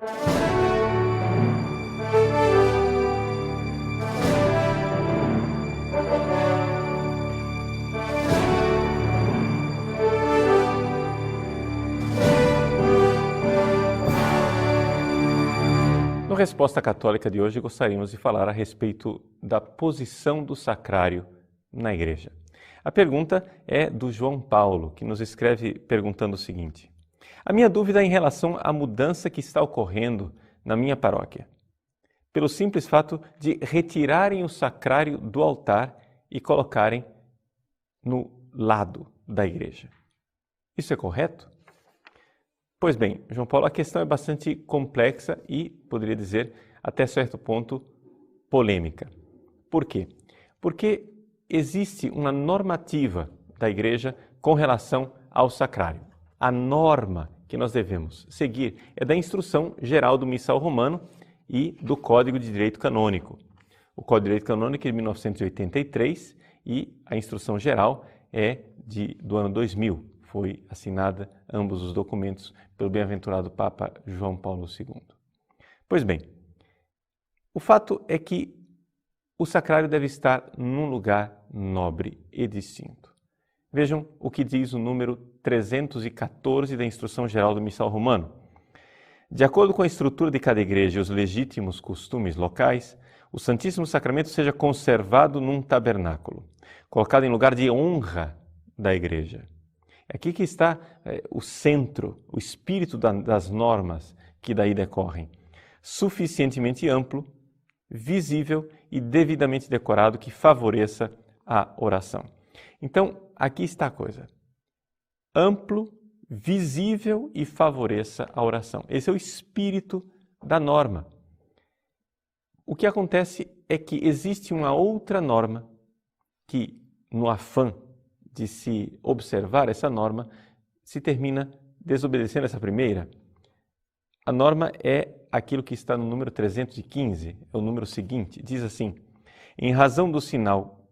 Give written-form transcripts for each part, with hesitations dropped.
No Resposta Católica de hoje, gostaríamos de falar a respeito da posição do sacrário na Igreja. A pergunta é do João Paulo, que nos escreve perguntando o seguinte: a minha dúvida é em relação à mudança que está ocorrendo na minha paróquia, pelo simples fato de retirarem o sacrário do altar e colocarem no lado da igreja. Isso é correto? Pois bem, João Paulo, a questão é bastante complexa e, poderia dizer, até certo ponto, polêmica. Por quê? Porque existe uma normativa da Igreja com relação ao sacrário. A norma que nós devemos seguir é da Instrução Geral do Missal Romano e do Código de Direito Canônico. O Código de Direito Canônico é de 1983 e a Instrução Geral é do ano 2000. Foi assinada ambos os documentos pelo bem-aventurado Papa João Paulo II. Pois bem, o fato é que o sacrário deve estar num lugar nobre e distinto. Vejam o que diz o número 314 da Instrução Geral do Missal Romano. De acordo com a estrutura de cada igreja e os legítimos costumes locais, o Santíssimo Sacramento seja conservado num tabernáculo, colocado em lugar de honra da igreja. Aqui que está o centro, o espírito das normas que daí decorrem. Suficientemente amplo, visível e devidamente decorado que favoreça a oração. Então, aqui está a coisa. Amplo, visível e favoreça a oração. Esse é o espírito da norma. O que acontece é que existe uma outra norma que, no afã de se observar essa norma, se termina desobedecendo essa primeira. A norma é aquilo que está no número 315, é o número seguinte, diz assim: em razão do sinal,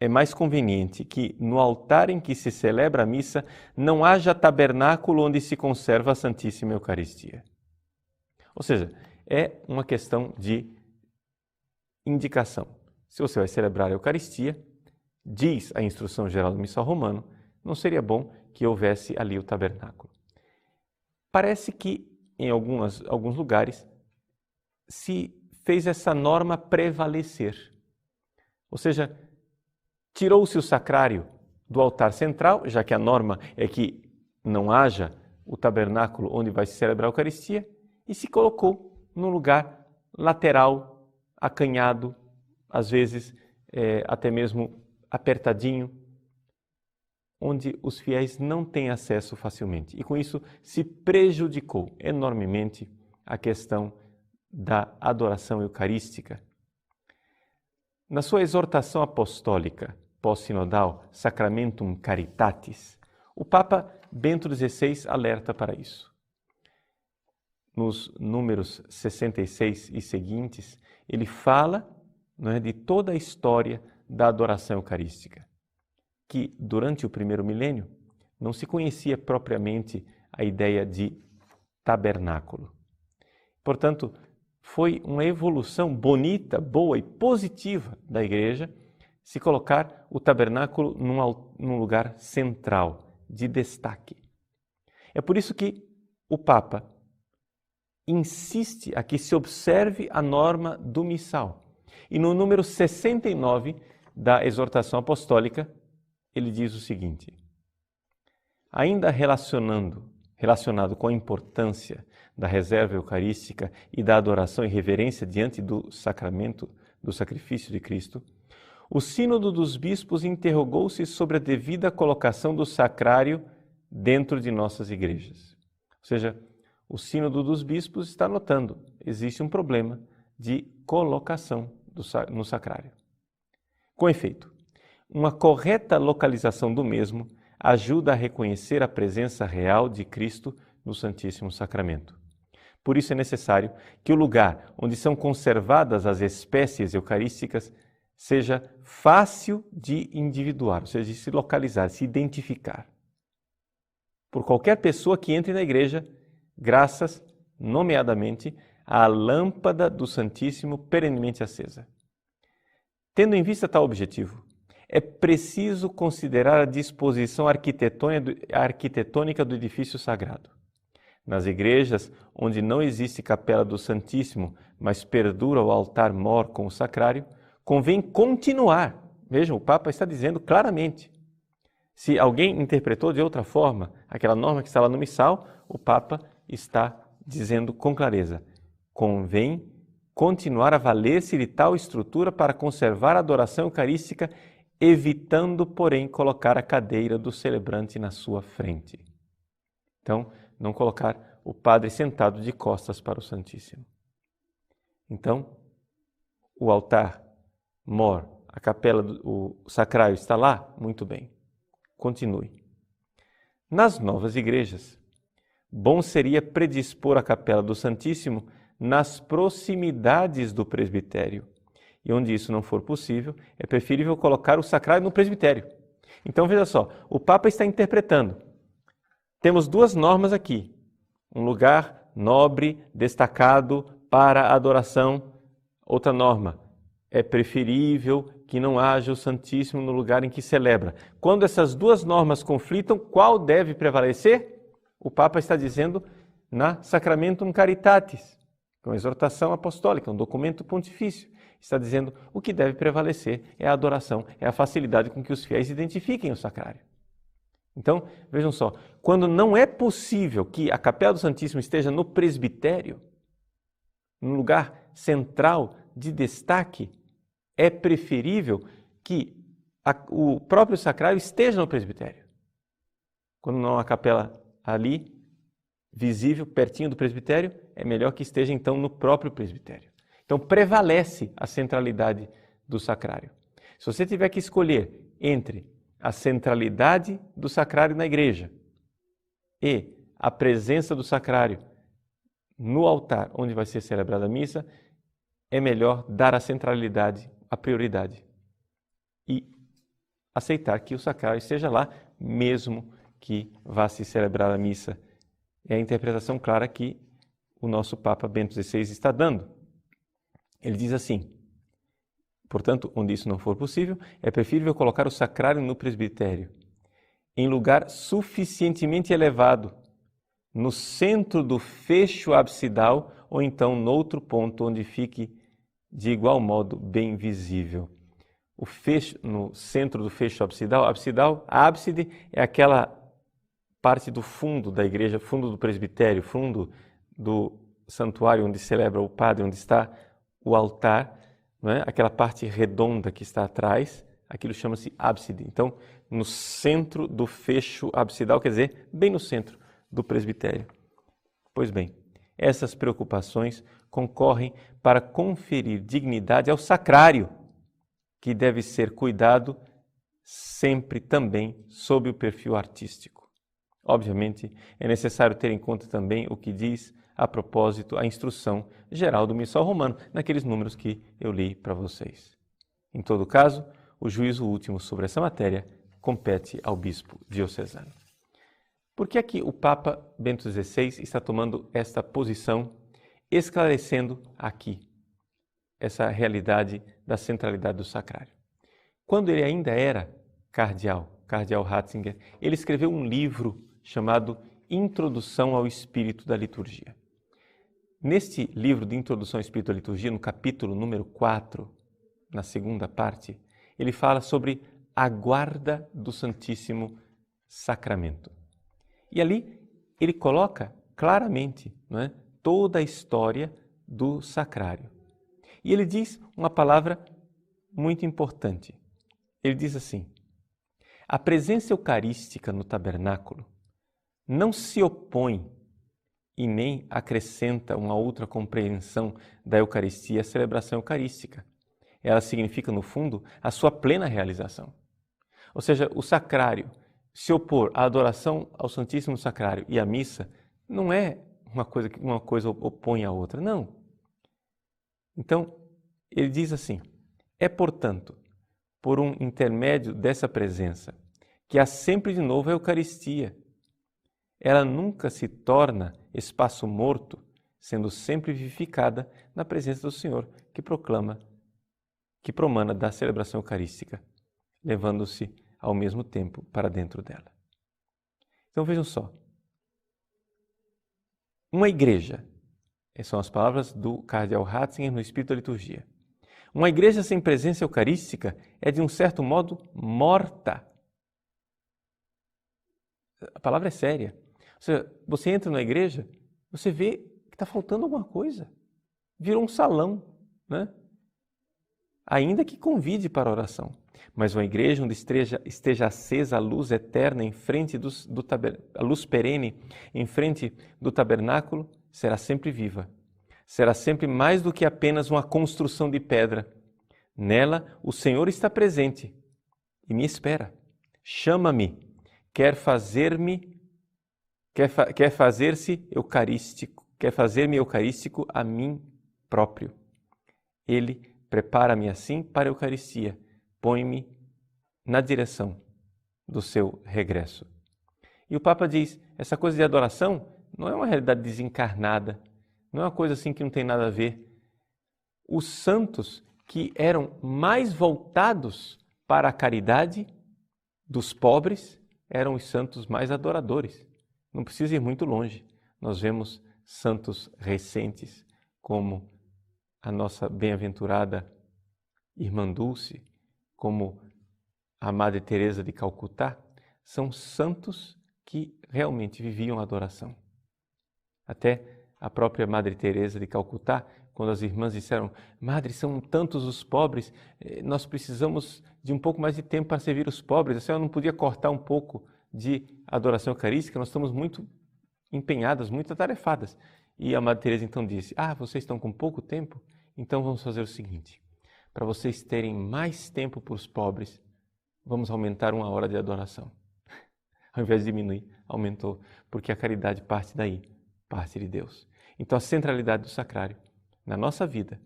é mais conveniente que no altar em que se celebra a missa não haja tabernáculo onde se conserva a Santíssima Eucaristia. Ou seja, é uma questão de indicação. Se você vai celebrar a Eucaristia, diz a Instrução Geral do Missal Romano, não seria bom que houvesse ali o tabernáculo. Parece que em alguns lugares se fez essa norma prevalecer. Ou seja, tirou-se o sacrário do altar central, já que a norma é que não haja o tabernáculo onde vai se celebrar a Eucaristia, e se colocou num lugar lateral, acanhado, às vezes até mesmo apertadinho, onde os fiéis não têm acesso facilmente. E com isso se prejudicou enormemente a questão da adoração eucarística. Na sua exortação apostólica pós-sinodal Sacramentum Caritatis, o Papa Bento XVI alerta para isso. Nos números 66 e seguintes, ele fala, de toda a história da adoração eucarística, que durante o primeiro milênio não se conhecia propriamente a ideia de tabernáculo. Portanto, foi uma evolução bonita, boa e positiva da Igreja se colocar o tabernáculo num lugar central, de destaque. É por isso que o Papa insiste a que se observe a norma do missal. E no número 69 da exortação apostólica, ele diz o seguinte: ainda relacionado com a importância da reserva eucarística e da adoração e reverência diante do sacramento do sacrifício de Cristo, o Sínodo dos Bispos interrogou-se sobre a devida colocação do sacrário dentro de nossas igrejas. Ou seja, o Sínodo dos Bispos está notando, existe um problema de colocação no sacrário. Com efeito, uma correta localização do mesmo ajuda a reconhecer a presença real de Cristo no Santíssimo Sacramento. Por isso é necessário que o lugar onde são conservadas as espécies eucarísticas seja fácil de individuar, ou seja, de se localizar, se identificar por qualquer pessoa que entre na igreja, graças nomeadamente a lâmpada do Santíssimo perenemente acesa. Tendo em vista tal objetivo, é preciso considerar a disposição arquitetônica do edifício sagrado. Nas igrejas onde não existe capela do Santíssimo, mas perdura o altar-mor com o sacrário, convém continuar. Vejam, o Papa está dizendo claramente. Se alguém interpretou de outra forma aquela norma que está lá no missal, o Papa está dizendo com clareza: convém continuar a valer-se de tal estrutura para conservar a adoração eucarística, evitando, porém, colocar a cadeira do celebrante na sua frente. Então, não colocar o padre sentado de costas para o Santíssimo. Então, o altar-mor, a capela, o sacrário está lá? Muito bem. Continue. Nas novas igrejas, bom seria predispor a capela do Santíssimo nas proximidades do presbitério. E onde isso não for possível, é preferível colocar o sacrário no presbitério. Então, veja só, o Papa está interpretando. Temos duas normas aqui. Um lugar nobre, destacado para a adoração. Outra norma, é preferível que não haja o Santíssimo no lugar em que celebra. Quando essas duas normas conflitam, qual deve prevalecer? O Papa está dizendo na Sacramentum Caritatis, uma exortação apostólica, um documento pontifício. Está dizendo o que deve prevalecer é a adoração, é a facilidade com que os fiéis identifiquem o sacrário. Então, vejam só, quando não é possível que a capela do Santíssimo esteja no presbitério, no lugar central de destaque, é preferível que o próprio sacrário esteja no presbitério. Quando não há a capela ali, visível, pertinho do presbitério, é melhor que esteja então no próprio presbitério. Então prevalece a centralidade do sacrário. Se você tiver que escolher entre a centralidade do sacrário na igreja e a presença do sacrário no altar onde vai ser celebrada a missa, é melhor dar a centralidade, a prioridade e aceitar que o sacrário esteja lá, mesmo que vá se celebrar a missa. É a interpretação clara que o nosso Papa Bento XVI está dando. Ele diz assim: portanto, onde isso não for possível, é preferível colocar o sacrário no presbitério, em lugar suficientemente elevado, no centro do fecho absidal ou então noutro ponto onde fique de igual modo bem visível. O fecho, no centro do fecho absidal, a ábside é aquela parte do fundo da igreja, fundo do presbitério, fundo do santuário onde celebra o padre, onde está o altar, não é? Aquela parte redonda que está atrás, aquilo chama-se ábside. Então, no centro do fecho absidal, quer dizer, bem no centro do presbitério. Pois bem, essas preocupações concorrem para conferir dignidade ao sacrário, que deve ser cuidado sempre também sob o perfil artístico. Obviamente, é necessário ter em conta também o que diz a propósito a instrução geral do Missal Romano, naqueles números que eu li para vocês. Em todo caso, o juízo último sobre essa matéria compete ao bispo diocesano. Por que é que o Papa Bento XVI está tomando esta posição, esclarecendo aqui essa realidade da centralidade do sacrário? Quando ele ainda era cardeal Ratzinger, ele escreveu um livro chamado Introdução ao Espírito da Liturgia. Neste livro de Introdução ao Espírito da Liturgia, no capítulo número 4, na segunda parte, ele fala sobre a guarda do Santíssimo Sacramento. E ali ele coloca claramente, não é, toda a história do sacrário. E ele diz uma palavra muito importante. Ele diz assim: a presença eucarística no tabernáculo não se opõe e nem acrescenta uma outra compreensão da Eucaristia à celebração eucarística. Ela significa, no fundo, a sua plena realização. Ou seja, o sacrário, se opor à adoração ao Santíssimo Sacrário e à missa, não é uma coisa que uma coisa opõe à outra, não. Então, ele diz assim: é, portanto, por um intermédio dessa presença, que há sempre de novo a Eucaristia. Ela nunca se torna espaço morto sendo sempre vivificada na presença do Senhor, que promana da celebração eucarística, levando-se ao mesmo tempo para dentro dela. Então vejam só, uma igreja, essas são as palavras do cardeal Ratzinger no Espírito da Liturgia, uma igreja sem presença eucarística é de um certo modo morta. A palavra é séria. Ou seja, você entra na igreja, você vê que está faltando alguma coisa. Virou um salão, né? Ainda que convide para a oração. Mas uma igreja onde esteja acesa a luz eterna em frente a luz perene em frente do tabernáculo, será sempre viva. Será sempre mais do que apenas uma construção de pedra. Nela, o Senhor está presente e me espera. Chama-me. Quer fazer-me eucarístico a mim próprio. Ele prepara-me assim para a Eucaristia, põe-me na direção do seu regresso. E o Papa diz, essa coisa de adoração não é uma realidade desencarnada, não é uma coisa assim que não tem nada a ver. Os santos que eram mais voltados para a caridade dos pobres eram os santos mais adoradores. Não precisa ir muito longe. Nós vemos santos recentes, como a nossa bem-aventurada Irmã Dulce, como a Madre Teresa de Calcutá, são santos que realmente viviam a adoração. Até a própria Madre Teresa de Calcutá, quando as irmãs disseram, Madre, são tantos os pobres, nós precisamos de um pouco mais de tempo para servir os pobres. A senhora não podia cortar um pouco de adoração eucarística? Nós estamos muito empenhadas, muito atarefadas. E a Madre Teresa então disse, vocês estão com pouco tempo? Então vamos fazer o seguinte, para vocês terem mais tempo para os pobres, vamos aumentar 1 hora de adoração. Ao invés de diminuir, aumentou, porque a caridade parte daí, parte de Deus. Então a centralidade do sacrário na nossa vida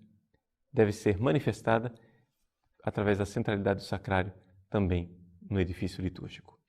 deve ser manifestada através da centralidade do sacrário também no edifício litúrgico.